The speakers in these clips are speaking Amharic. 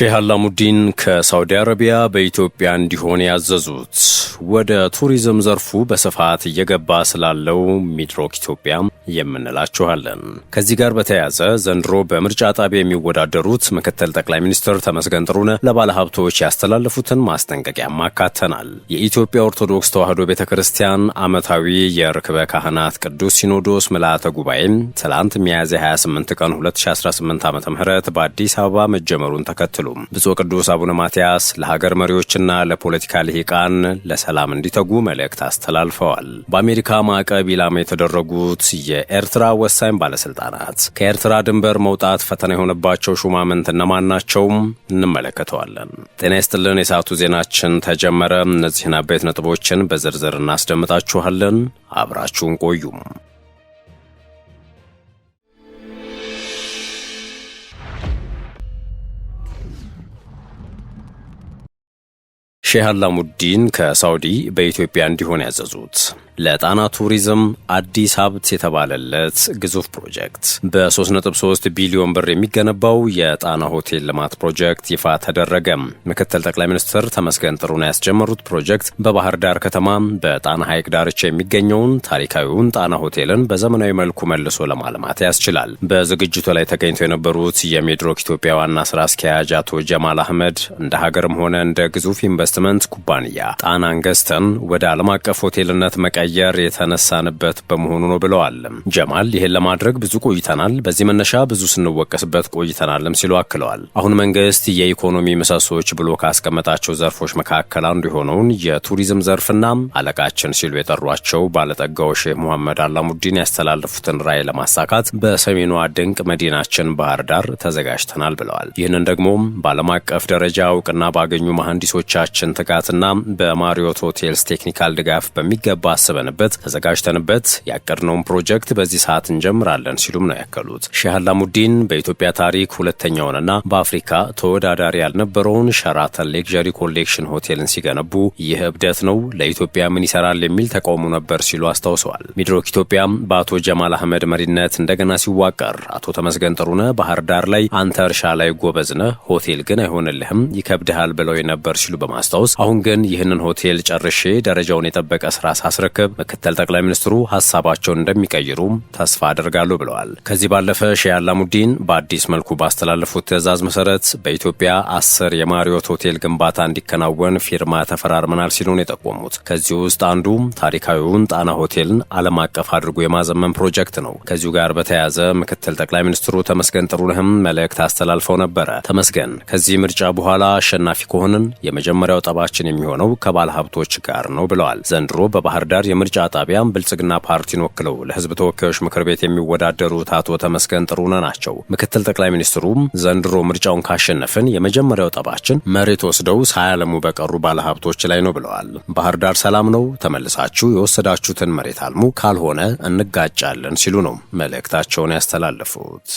ሼህ አላሙዲን ከሳውዲ አረቢያ በኢትዮጵያ እንዲሆን ያዘዙት ወደ ቱሪዝም ዘርፉ በስፋት እየገባ ስላለው ሚድሮክ ኢትዮጵያ የምንላችኋለን። ከዚህ ጋር በተያያዘ ዘንድሮ በምርጫ ጣቢያ የሚወዳደሩት ምክትል ጠቅላይ ሚኒስትር ተመስገን ጥሩነህ ለባለሀብቶች ያስተላለፉትን ማስጠንቀቂያ ማካተናል። የኢትዮጵያ ኦርቶዶክስ ተዋሕዶ ቤተክርስቲያን ዓመታዊ የርክበ ካህናት ቅዱስ ሲኖዶስ ምልዓተ ጉባኤም ትላንት ሚያዝያ 28 ቀን 2018 ዓ.ም በአዲስ አበባ መጀመሩን ተከትሎ ብፁዕ ቅዱስ አቡነ ማትያስ ለሀገር መሪዎችና ለፖለቲካ ልሂቃን ለሰላም እንዲተጉ መልእክት አስተላልፈዋል። በአሜሪካ ማዕቀብ ኢላማ የተደረጉት የኤርትራ ወሳኝ ባለስልጣናት ከኤርትራ ድንበር መውጣት ፈተና የሆነባቸው ሹማምንት እነማን ናቸው? እንመለከተዋለን። ጤና ይስጥልን። የሰዓቱ ዜናችን ተጀመረ። እነዚህን አበይት ነጥቦችን በዝርዝር እናስደምጣችኋለን። አብራችሁን ቆዩም። ሼህ አላሙዲን ከሳውዲ በኢትዮጵያ እንዲሆን ያዘዙት ለጣና ቱሪዝም አዲስ ሀብት የተባለለት ግዙፍ ፕሮጀክት በ3.3 ቢሊዮን ብር የሚገነባው የጣና ሆቴል ልማት ፕሮጀክት ይፋ ተደረገ። ምክትል ጠቅላይ ሚኒስትር ተመስገን ጥሩነህ ያስጀመሩት ፕሮጀክት በባህር ዳር ከተማ በጣና ሐይቅ ዳርቻ የሚገኘውን ታሪካዊውን ጣና ሆቴልን በዘመናዊ መልኩ መልሶ ለማልማት ያስችላል። በዝግጅቱ ላይ ተገኝተው የነበሩት የሚድሮክ ኢትዮጵያ ዋና ስራ አስኪያጅ አቶ ጀማል አህመድ እንደ ሀገርም ሆነ እንደ ግዙፍ ኢንቨስትመንት ኩባንያ ጣናን ገዝተን ወደ ዓለም አቀፍ ሆቴልነት መቀየር የተነሳንበት በመሆኑ ነው ብለዋል። ጀማል ይህን ለማድረግ ብዙ ቆይተናል፣ በዚህ መነሻ ብዙ ስንወቀስበት ቆይተናልም ሲሉ አክለዋል። አሁን መንግስት የኢኮኖሚ ምሰሶች ብሎ ካስቀመጣቸው ዘርፎች መካከል አንዱ የሆነውን የቱሪዝም ዘርፍና አለቃችን ሲሉ የጠሯቸው ባለጠጋው ሼህ መሐመድ አላሙዲን ያስተላለፉትን ራዕይ ለማሳካት በሰሜኗ ድንቅ መዲናችን ባህር ዳር ተዘጋጅተናል ብለዋል። ይህንን ደግሞ በዓለም አቀፍ ደረጃ እውቅና ባገኙ መሐንዲሶቻችን ትጋትና በማሪዮት ሆቴልስ ቴክኒካል ድጋፍ በሚገባ አስበንበት ተዘጋጅተንበት ያቀድነውን ፕሮጀክት በዚህ ሰዓት እንጀምራለን ሲሉም ነው ያከሉት። ሼህ አላሙዲን በኢትዮጵያ ታሪክ ሁለተኛውንና በአፍሪካ ተወዳዳሪ ያልነበረውን ሸራተን ሌክዠሪ ኮሌክሽን ሆቴልን ሲገነቡ ይህ እብደት ነው፣ ለኢትዮጵያ ምን ይሰራል የሚል ተቃውሞ ነበር ሲሉ አስታውሰዋል። ሚድሮክ ኢትዮጵያ በአቶ ጀማል አህመድ መሪነት እንደገና ሲዋቀር አቶ ተመስገን ጥሩነህ ባህር ዳር ላይ አንተ እርሻ ላይ ጎበዝ ነህ፣ ሆቴል ግን አይሆንልህም፣ ይከብድሃል ብለው ነበር ሲሉ በማስታወስ አሁን ግን ይህንን ሆቴል ጨርሼ ደረጃውን የጠበቀ ስራ ሳስረክብ ምክትል ጠቅላይ ሚኒስትሩ ሀሳባቸውን እንደሚቀይሩ ተስፋ አደርጋለሁ ብለዋል። ከዚህ ባለፈ ሼህ አላሙዲን በአዲስ መልኩ ባስተላለፉት ትዕዛዝ መሰረት በኢትዮጵያ 10 የማሪዮት ሆቴል ግንባታ እንዲከናወን ፊርማ ተፈራርመናል ሲሉ ነው የጠቆሙት። ከዚህ ውስጥ አንዱ ታሪካዊውን ጣና ሆቴልን ዓለም አቀፍ አድርጎ የማዘመን ፕሮጀክት ነው። ከዚሁ ጋር በተያያዘ ምክትል ጠቅላይ ሚኒስትሩ ተመስገን ጥሩነህም መልእክት አስተላልፈው ነበረ። ተመስገን ከዚህ ምርጫ በኋላ አሸናፊ ከሆንን የመጀመሪያው ጠባችን የሚሆነው ከባለ ሀብቶች ጋር ነው ብለዋል። ዘንድሮ በባህር ዳር የምርጫ ጣቢያም ብልጽግና ፓርቲን ወክለው ለሕዝብ ተወካዮች ምክር ቤት የሚወዳደሩት አቶ ተመስገን ጥሩነህ ናቸው። ምክትል ጠቅላይ ሚኒስትሩም ዘንድሮ ምርጫውን ካሸነፍን የመጀመሪያው ጠባችን መሬት ወስደው ሳያለሙ በቀሩ ባለሀብቶች ላይ ነው ብለዋል። ባህር ዳር ሰላም ነው፣ ተመልሳችሁ የወሰዳችሁትን መሬት አልሙ፣ ካልሆነ እንጋጫለን ሲሉ ነው መልእክታቸውን ያስተላለፉት።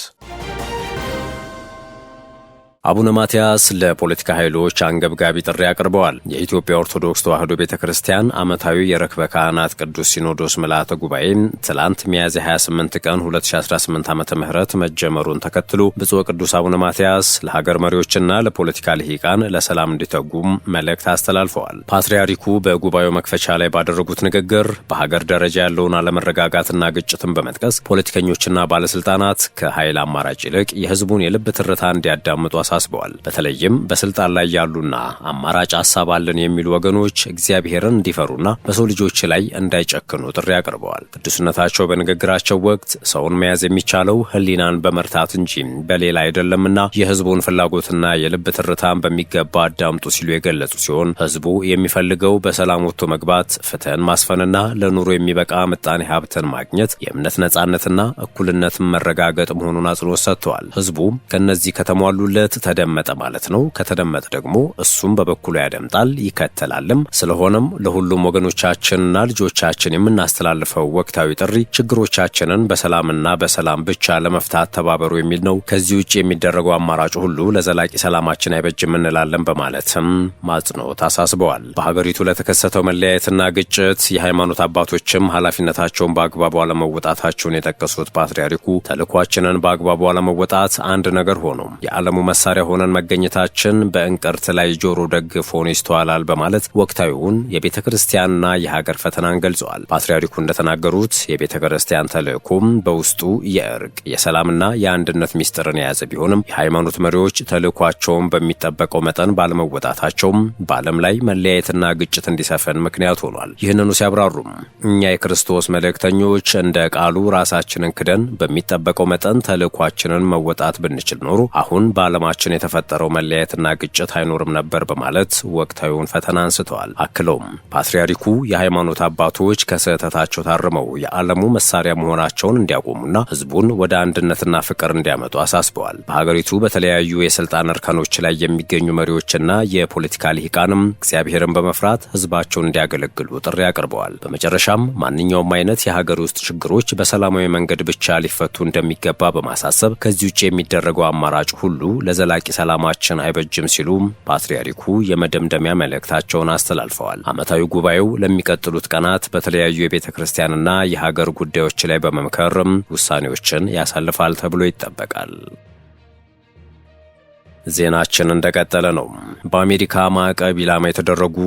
አቡነ ማትያስ ለፖለቲካ ኃይሎች አንገብጋቢ ጥሪ አቅርበዋል። የኢትዮጵያ ኦርቶዶክስ ተዋሕዶ ቤተክርስቲያን ዓመታዊ የርክበ ካህናት ቅዱስ ሲኖዶስ ምልዓተ ጉባኤ ትላንት ሚያዝያ 28 ቀን 2018 ዓ.ም መጀመሩን ተከትሎ ብፁዕ ቅዱስ አቡነ ማትያስ ለሀገር መሪዎችና ለፖለቲካ ልሂቃን ለሰላም እንዲተጉም መልእክት አስተላልፈዋል። ፓትርያርኩ በጉባኤው መክፈቻ ላይ ባደረጉት ንግግር በሀገር ደረጃ ያለውን አለመረጋጋትና ግጭትን በመጥቀስ ፖለቲከኞችና ባለስልጣናት ከኃይል አማራጭ ይልቅ የሕዝቡን የልብ ትርታ እንዲያዳምጡ አሳስበዋል። በተለይም በስልጣን ላይ ያሉና አማራጭ ሐሳብ አለን የሚሉ ወገኖች እግዚአብሔርን እንዲፈሩና በሰው ልጆች ላይ እንዳይጨክኑ ጥሪ አቅርበዋል። ቅዱስነታቸው በንግግራቸው ወቅት ሰውን መያዝ የሚቻለው ሕሊናን በመርታት እንጂ በሌላ አይደለምና የሕዝቡን ፍላጎትና የልብ ትርታን በሚገባ አዳምጡ ሲሉ የገለጹ ሲሆን ሕዝቡ የሚፈልገው በሰላም ወጥቶ መግባት፣ ፍትህን ማስፈንና ለኑሮ የሚበቃ ምጣኔ ሀብትን ማግኘት፣ የእምነት ነጻነትና እኩልነትን መረጋገጥ መሆኑን አጽንኦት ሰጥተዋል። ሕዝቡ ከነዚህ ከተሟሉለት ተደመጠ ማለት ነው። ከተደመጠ ደግሞ እሱም በበኩሉ ያደምጣል ይከተላልም። ስለሆነም ለሁሉም ወገኖቻችንና ልጆቻችን የምናስተላልፈው ወቅታዊ ጥሪ ችግሮቻችንን በሰላምና በሰላም ብቻ ለመፍታት ተባበሩ የሚል ነው። ከዚህ ውጭ የሚደረገው አማራጭ ሁሉ ለዘላቂ ሰላማችን አይበጅም እንላለን በማለትም ማጽኖት አሳስበዋል። በሀገሪቱ ለተከሰተው መለያየትና ግጭት የሃይማኖት አባቶችም ኃላፊነታቸውን በአግባቡ አለመወጣታቸውን የጠቀሱት ፓትርያርኩ ተልዕኳችንን በአግባቡ አለመወጣት አንድ ነገር ሆኖ የዓለሙ መሳሪያ መሳሪያ ሆነን መገኘታችን በእንቅርት ላይ ጆሮ ደግፍ ሆኖ ይስተዋላል በማለት ወቅታዊውን የቤተ ክርስቲያንና የሀገር ፈተናን ገልጸዋል። ፓትርያርኩ እንደተናገሩት የቤተ ክርስቲያን ተልእኮም በውስጡ የእርቅ የሰላምና የአንድነት ሚስጥርን የያዘ ቢሆንም የሃይማኖት መሪዎች ተልእኳቸውን በሚጠበቀው መጠን ባለመወጣታቸውም በዓለም ላይ መለያየትና ግጭት እንዲሰፍን ምክንያት ሆኗል። ይህንኑ ሲያብራሩም እኛ የክርስቶስ መልእክተኞች እንደ ቃሉ ራሳችንን ክደን በሚጠበቀው መጠን ተልእኳችንን መወጣት ብንችል ኖሮ አሁን በዓለማችን የተፈጠረው መለያየትና ግጭት አይኖርም ነበር በማለት ወቅታዊውን ፈተና አንስተዋል። አክለውም ፓትርያርኩ የሃይማኖት አባቶች ከስህተታቸው ታርመው የዓለሙ መሳሪያ መሆናቸውን እንዲያቆሙና ህዝቡን ወደ አንድነትና ፍቅር እንዲያመጡ አሳስበዋል። በሀገሪቱ በተለያዩ የስልጣን እርከኖች ላይ የሚገኙ መሪዎችና የፖለቲካ ልሂቃንም እግዚአብሔርን በመፍራት ህዝባቸውን እንዲያገለግሉ ጥሪ አቅርበዋል። በመጨረሻም ማንኛውም አይነት የሀገር ውስጥ ችግሮች በሰላማዊ መንገድ ብቻ ሊፈቱ እንደሚገባ በማሳሰብ ከዚህ ውጭ የሚደረገው አማራጭ ሁሉ ለዘላቂ ሰላማችን አይበጅም ሲሉ ፓትርያርኩ የመደምደሚያ መልእክታቸውን አስተላልፈዋል። ዓመታዊ ጉባኤው ለሚቀጥሉት ቀናት በተለያዩ የቤተ ክርስቲያንና የሀገር ጉዳዮች ላይ በመምከር ውሳኔዎችን ያሳልፋል ተብሎ ይጠበቃል። ዜናችን እንደቀጠለ ነው። በአሜሪካ ማዕቀብ ኢላማ የተደረጉ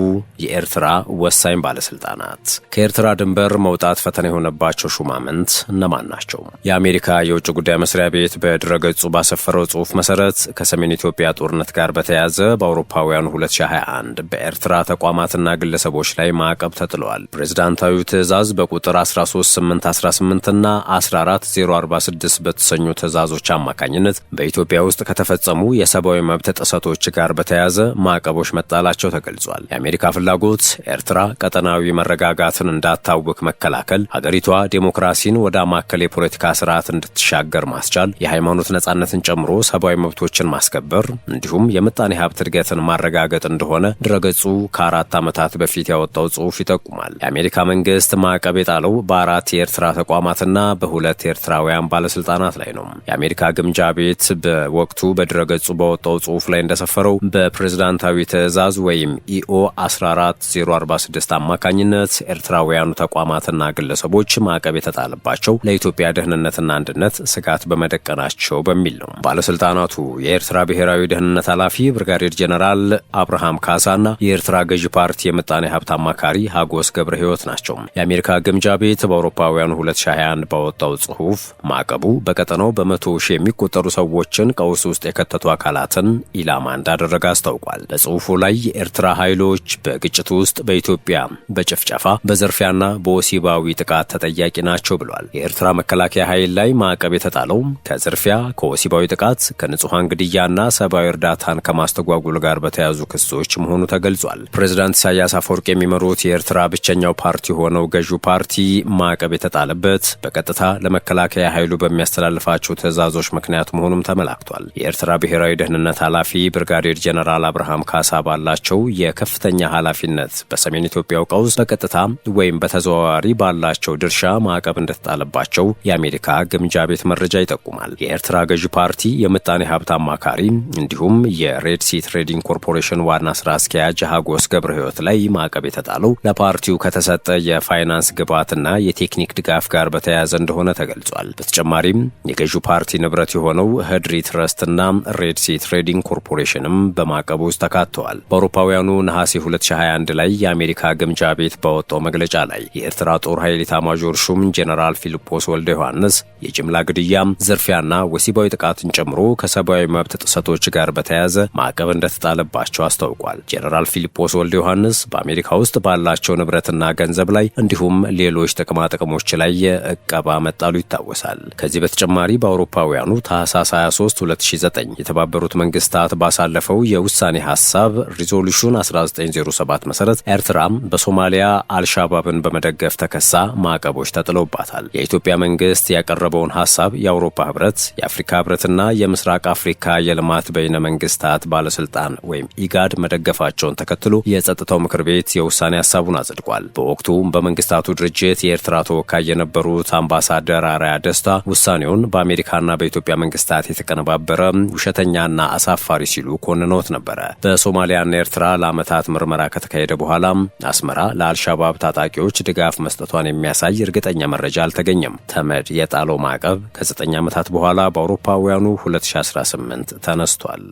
የኤርትራ ወሳኝ ባለስልጣናት። ከኤርትራ ድንበር መውጣት ፈተና የሆነባቸው ሹማምንት እነማን ናቸው? የአሜሪካ የውጭ ጉዳይ መስሪያ ቤት በድረገጹ ባሰፈረው ጽሑፍ መሰረት ከሰሜን ኢትዮጵያ ጦርነት ጋር በተያያዘ በአውሮፓውያኑ 2021 በኤርትራ ተቋማትና ግለሰቦች ላይ ማዕቀብ ተጥለዋል። ፕሬዝዳንታዊ ትዕዛዝ በቁጥር 13818 እና 14046 በተሰኙ ትዕዛዞች አማካኝነት በኢትዮጵያ ውስጥ ከተፈጸሙ የሰብአዊ መብት ጥሰቶች ጋር በተያያዘ ማዕቀቦች መጣላቸው ተገልጿል። የአሜሪካ ፍላጎት ኤርትራ ቀጠናዊ መረጋጋትን እንዳታውክ መከላከል፣ ሀገሪቷ ዴሞክራሲን ወደ ማዕከል የፖለቲካ ስርዓት እንድትሻገር ማስቻል፣ የሃይማኖት ነጻነትን ጨምሮ ሰብአዊ መብቶችን ማስከበር እንዲሁም የምጣኔ ሀብት እድገትን ማረጋገጥ እንደሆነ ድረገጹ ከ4 ዓመታት በፊት ያወጣው ጽሑፍ ይጠቁማል። የአሜሪካ መንግስት ማዕቀብ የጣለው በ4 የኤርትራ ተቋማትና በ2 ኤርትራውያን ባለስልጣናት ላይ ነው። የአሜሪካ ግምጃ ቤት በወቅቱ በድረገጹ ወጣው ጽሑፍ ላይ እንደሰፈረው በፕሬዝዳንታዊ ትዕዛዝ ወይም ኢኦ 14046 አማካኝነት ኤርትራውያኑ ተቋማትና ግለሰቦች ማዕቀብ የተጣለባቸው ለኢትዮጵያ ደህንነትና አንድነት ስጋት በመደቀናቸው በሚል ነው። ባለስልጣናቱ የኤርትራ ብሔራዊ ደህንነት ኃላፊ ብርጋዴር ጄኔራል አብርሃም ካሳና የኤርትራ ገዢ ፓርቲ የምጣኔ ሀብት አማካሪ ሀጎስ ገብረ ሕይወት ናቸው። የአሜሪካ ግምጃ ቤት በአውሮፓውያኑ 2021 ባወጣው ጽሑፍ ማዕቀቡ በቀጠናው በ100 ሺህ የሚቆጠሩ ሰዎችን ቀውስ ውስጥ የከተቱ አካላትን ኢላማ እንዳደረገ አስታውቋል። በጽሑፉ ላይ የኤርትራ ኃይሎች በግጭቱ ውስጥ በኢትዮጵያ በጭፍጨፋ በዘርፊያና በወሲባዊ ጥቃት ተጠያቂ ናቸው ብሏል። የኤርትራ መከላከያ ኃይል ላይ ማዕቀብ የተጣለው ከዝርፊያ፣ ከወሲባዊ ጥቃት፣ ከንጹሐን ግድያና ሰብአዊ እርዳታን ከማስተጓጉል ጋር በተያዙ ክሶች መሆኑ ተገልጿል። ፕሬዝዳንት ኢሳያስ አፈወርቅ የሚመሩት የኤርትራ ብቸኛው ፓርቲ ሆነው ገዢው ፓርቲ ማዕቀብ የተጣለበት በቀጥታ ለመከላከያ ኃይሉ በሚያስተላልፋቸው ትዕዛዞች ምክንያት መሆኑም ተመላክቷል። የኤርትራ ብሔራዊ ደህንነት ኃላፊ ብርጋዴር ጄኔራል አብርሃም ካሳ ባላቸው የከፍተኛ ኃላፊነት በሰሜን ኢትዮጵያው ቀውስ በቀጥታ ወይም በተዘዋዋሪ ባላቸው ድርሻ ማዕቀብ እንደተጣለባቸው የአሜሪካ ግምጃ ቤት መረጃ ይጠቁማል። የኤርትራ ገዢ ፓርቲ የምጣኔ ሀብት አማካሪ እንዲሁም የሬድ ሲ ትሬዲንግ ኮርፖሬሽን ዋና ስራ አስኪያጅ ሀጎስ ገብረ ሕይወት ላይ ማዕቀብ የተጣለው ለፓርቲው ከተሰጠ የፋይናንስ ግብዓትና የቴክኒክ ድጋፍ ጋር በተያያዘ እንደሆነ ተገልጿል። በተጨማሪም የገዢው ፓርቲ ንብረት የሆነው ህድሪ ትረስትና ሬድ ሲ ትሬዲንግ ኮርፖሬሽንም በማዕቀቡ ውስጥ ተካተዋል። በአውሮፓውያኑ ነሐሴ 2021 ላይ የአሜሪካ ግምጃ ቤት ባወጣው መግለጫ ላይ የኤርትራ ጦር ኃይል ኤታማዦር ሹም ጄኔራል ፊልጶስ ወልደ ዮሐንስ የጅምላ ግድያ፣ ዝርፊያና ወሲባዊ ጥቃትን ጨምሮ ከሰብአዊ መብት ጥሰቶች ጋር በተያያዘ ማዕቀብ እንደተጣለባቸው አስታውቋል። ጄኔራል ፊልጶስ ወልደ ዮሐንስ በአሜሪካ ውስጥ ባላቸው ንብረትና ገንዘብ ላይ እንዲሁም ሌሎች ጥቅማ ጥቅሞች ላይ የእቀባ መጣሉ ይታወሳል። ከዚህ በተጨማሪ በአውሮፓውያኑ ታህሳስ 23 2009 የተባበሩት መንግስታት ባሳለፈው የውሳኔ ሐሳብ ሪዞሉሽን 1907 መሰረት ኤርትራም በሶማሊያ አልሻባብን በመደገፍ ተከሳ ማዕቀቦች ተጥለውባታል። የኢትዮጵያ መንግስት ያቀረበውን ሐሳብ የአውሮፓ ህብረት፣ የአፍሪካ ህብረትና የምስራቅ አፍሪካ የልማት በይነ መንግስታት ባለስልጣን ወይም ኢጋድ መደገፋቸውን ተከትሎ የጸጥታው ምክር ቤት የውሳኔ ሐሳቡን አጽድቋል። በወቅቱ በመንግስታቱ ድርጅት የኤርትራ ተወካይ የነበሩት አምባሳደር አርአያ ደስታ ውሳኔውን በአሜሪካና በኢትዮጵያ መንግስታት የተቀነባበረ ውሸተኛና አደገኛና አሳፋሪ ሲሉ ኮንነውት ነበረ። በሶማሊያና ኤርትራ ለዓመታት ምርመራ ከተካሄደ በኋላም አስመራ ለአልሻባብ ታጣቂዎች ድጋፍ መስጠቷን የሚያሳይ እርግጠኛ መረጃ አልተገኘም። ተመድ የጣለው ማዕቀብ ከ9 ዓመታት በኋላ በአውሮፓውያኑ 2018 ተነስቷል።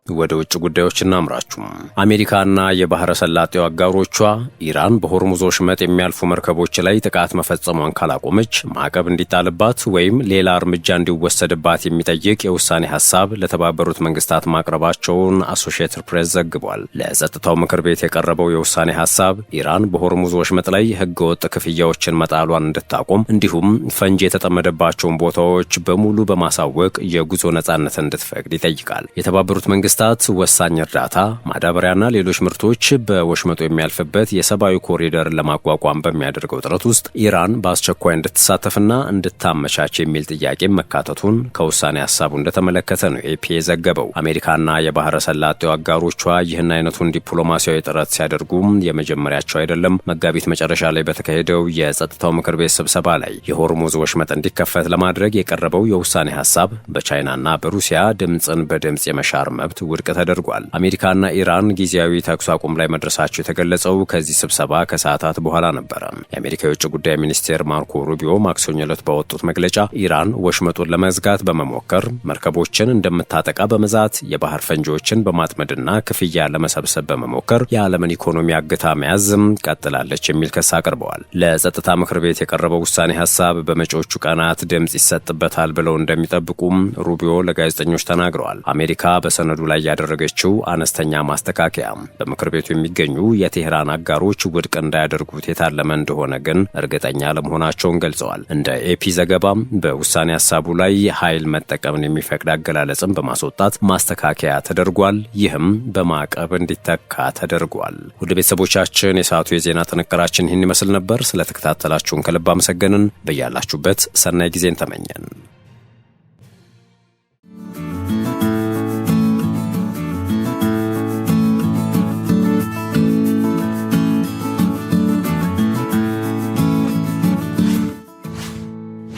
ወደ ውጭ ጉዳዮች እናምራችሁ። አሜሪካና የባህረ ሰላጤው አጋሮቿ ኢራን በሆርሙዝ ወሽመጥ የሚያልፉ መርከቦች ላይ ጥቃት መፈጸሟን ካላቆመች ማዕቀብ እንዲጣልባት ወይም ሌላ እርምጃ እንዲወሰድባት የሚጠይቅ የውሳኔ ሐሳብ ለተባበሩት መንግስታት ማቅረባቸውን አሶሺየትድ ፕሬስ ዘግቧል። ለጸጥታው ምክር ቤት የቀረበው የውሳኔ ሐሳብ ኢራን በሆርሙዝ ወሽመጥ ላይ ህገወጥ ክፍያዎችን መጣሏን እንድታቆም እንዲሁም ፈንጂ የተጠመደባቸውን ቦታዎች በሙሉ በማሳወቅ የጉዞ ነጻነት እንድትፈቅድ ይጠይቃል። የተባበሩት መንግስታት ወሳኝ እርዳታ፣ ማዳበሪያና ሌሎች ምርቶች በወሽመጡ የሚያልፍበት የሰብአዊ ኮሪደርን ለማቋቋም በሚያደርገው ጥረት ውስጥ ኢራን በአስቸኳይ እንድትሳተፍና እንድታመቻች የሚል ጥያቄ መካተቱን ከውሳኔ ሐሳቡ እንደተመለከተ ነው ኤፒ የዘገበው። አሜሪካና የባህረ ሰላጤው አጋሮቿ ይህን አይነቱን ዲፕሎማሲያዊ ጥረት ሲያደርጉም የመጀመሪያቸው አይደለም። መጋቢት መጨረሻ ላይ በተካሄደው የጸጥታው ምክር ቤት ስብሰባ ላይ የሆርሙዝ ወሽመጥ እንዲከፈት ለማድረግ የቀረበው የውሳኔ ሐሳብ በቻይናና በሩሲያ ድምፅን በድምፅ የመሻር መብት ውድቅ ተደርጓል። አሜሪካና ኢራን ጊዜያዊ ተኩስ አቁም ላይ መድረሳቸው የተገለጸው ከዚህ ስብሰባ ከሰዓታት በኋላ ነበረ። የአሜሪካ የውጭ ጉዳይ ሚኒስቴር ማርኮ ሩቢዮ ማክሰኞ ዕለት ባወጡት መግለጫ ኢራን ወሽመጡን ለመዝጋት በመሞከር መርከቦችን እንደምታጠቃ በመዛት የባህር ፈንጂዎችን በማጥመድና ክፍያ ለመሰብሰብ በመሞከር የዓለምን ኢኮኖሚ አግታ መያዝም ቀጥላለች የሚል ክስ አቅርበዋል። ለጸጥታ ምክር ቤት የቀረበው ውሳኔ ሐሳብ በመጪዎቹ ቀናት ድምፅ ይሰጥበታል ብለው እንደሚጠብቁም ሩቢዮ ለጋዜጠኞች ተናግረዋል። አሜሪካ በሰነዱ ላይ ያደረገችው አነስተኛ ማስተካከያ በምክር ቤቱ የሚገኙ የቴህራን አጋሮች ውድቅ እንዳያደርጉት የታለመ እንደሆነ ግን እርግጠኛ ለመሆናቸውን ገልጸዋል። እንደ ኤፒ ዘገባም በውሳኔ ሐሳቡ ላይ ኃይል መጠቀምን የሚፈቅድ አገላለጽን በማስወጣት ማስተካከያ ተደርጓል። ይህም በማዕቀብ እንዲተካ ተደርጓል። ውድ ቤተሰቦቻችን የሰዓቱ የዜና ጥንቅራችን ይህን ይመስል ነበር። ስለተከታተላችሁን ከልብ አመሰገንን። በያላችሁበት ሰናይ ጊዜን ተመኘን።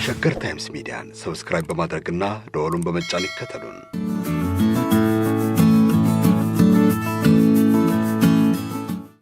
ሸገር ታይምስ ሚዲያን ሰብስክራይብ በማድረግና ደወሉን በመጫን ይከተሉን።